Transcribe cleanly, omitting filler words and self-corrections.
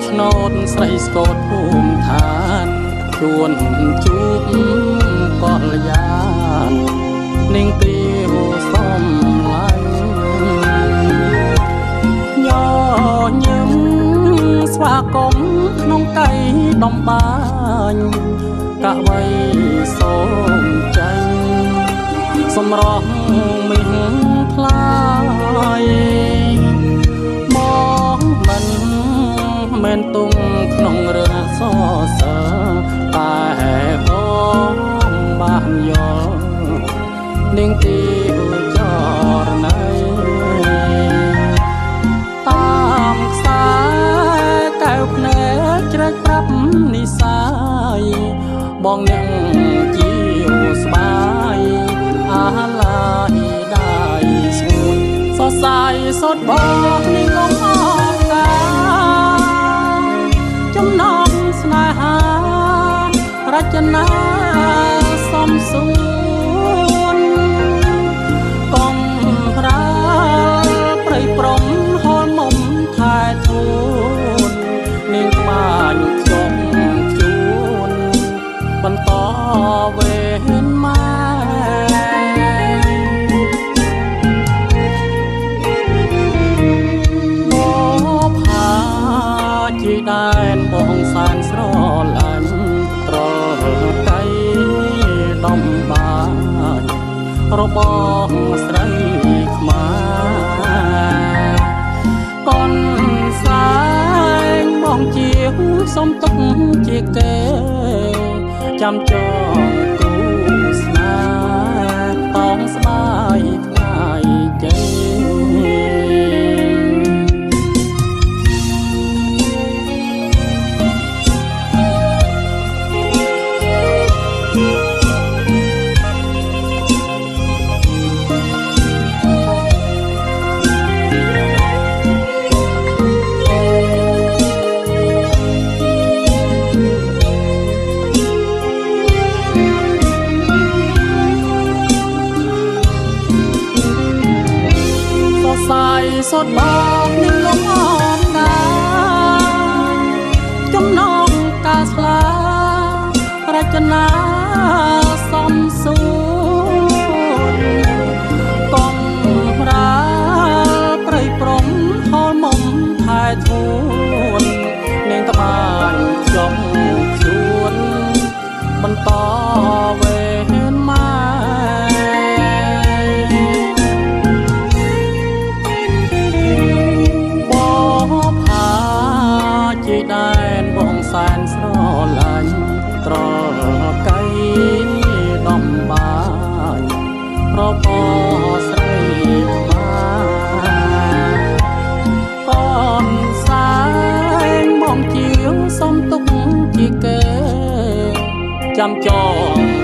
ឆ្នោតស្រីស្គតភូមិឋានជួនជួបកលយាននឹងទីសំឡាញ់ញញឹមស្វាគមន៍ក្នុងកៃដំបាញ់កវីសូមចាញ់សម្រស់មិញថ្លៃមកមិនទុំក្នុងរឿងសរសើរតែបងបានយល់នឹងទីចរណៃតាមខ្សែកែវភ្នែកជ្រែកប្រាប់និសាយបងនឹងជាស្បាយអាឡាយได้ស្ងួនសរសៃសុតបងនេះងំអរកាចំណងស្នេហារចនាសំសួនកងប្រាព្រៃព្រំហលមុំថែធូននាងក្បាញខ្ញុំជួនបន្តវេនម៉ែជាដែនបងសានស្រឡាញ់ត្រកៃដំបានរបស់ស្រីខ្មែរកូនសែងបងជាសុំទុកជាគេចាំចងគូស្នេហ៍តងស្បាយថ្ងៃជ័យសុតបងនឹងលំអរណាចំណងកាស្លារចនាសំសួនកងប្រាព្រៃព្រំហលមុំថែធូននាងត្បាញខ្ញុំជួនបន្តវេនម៉ែដែនបងសែនស្រឡាញ់ត្រកៃដំបានរបស់ស្រីខ្មែរកូនសែនបងជាវសុំទុកជាគេចាំចង